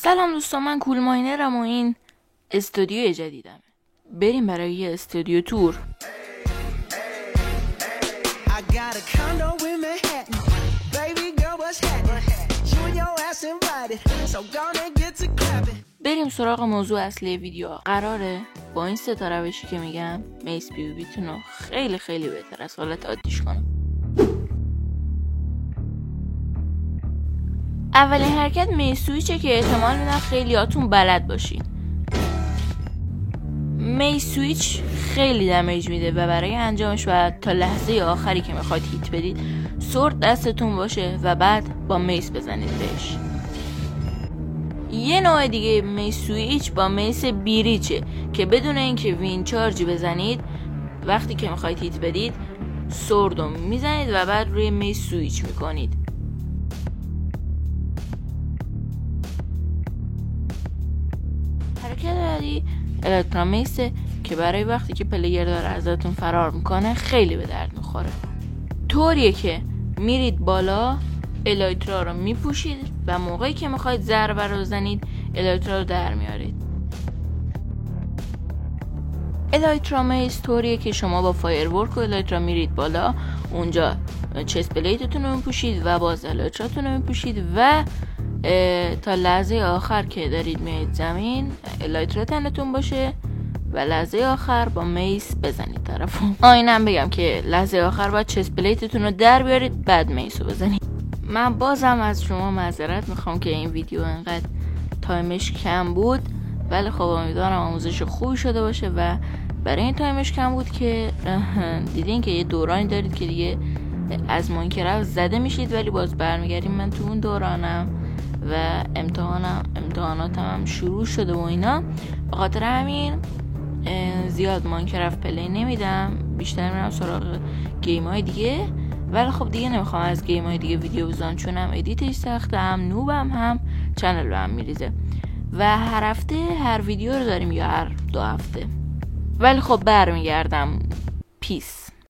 سلام دوستان، من کول ماینرم و این استودیو جدیدمه. بریم برای یه استودیو تور. بریم سراغ موضوع اصلی ویدیو. قراره با این 3 روشی که میگم میس پی وی بیتون رو خیلی بهتر از حالت عادیش کنم. اولین حرکت میس سویچه که احتمال میدم خیلیاتون بلد باشین. میس سویچ خیلی دمیج میده و برای انجامش باید تا لحظه آخری که میخواید هیت بدید سورد دستتون باشه و بعد با میس بزنید بهش. یه نوع دیگه میس سویچ با میس بیریچه که بدون اینکه وین چارجی بزنید وقتی که میخواید هیت بدید سورد رو میزنید و بعد روی میس سویچ میکنید. حرکت بعدی الکترومیسه که برای وقتی که پلیر داره ازتون فرار میکنه خیلی به درد میخوره. طوریه که میرید بالا، الکترا رو میپوشید و موقعی که میخواید ضربه رو بزنید الکترا رو در میارید. الکترومیس طوریه که شما با فایرورک و الکترا میرید بالا، اونجا چست پلیتتون رو میپوشید و باز الکتراتون رو میپوشید و تا لحظه آخر که دارید میایید زمین الکترا تنتون باشه و لحظه آخر با میس بزنید طرفو. اینم بگم که لحظه آخر باید چست پلیتتون رو در بیارید بعد میس رو بزنید. من بازم از شما معذرت میخوام که این ویدیو انقدر تایمش کم بود، ولی خب امیدوارم آموزش خوبی شده باشه و برای این تایمش کم بود که دیدین که یه دورانی دارید که دیگه از ماینکرافت زده میشید ولی باز برمیگردیم. من تو اون دورانم و امتحاناتم هم شروع شده و اینا، به خاطر همین زیاد ماینکرافت پلی نمیدم، بیشتر میرم سراغ گیم های دیگه. ولی خب دیگه نمیخوام از گیم های دیگه ویدیو بزنم چون هم ادیتش سخته، هم نوبم، هم چنل هم میریزه و هر هفته هر ویدیو رو داریم یا هر 2 هفته. ولی خب برمیگردم. پیس.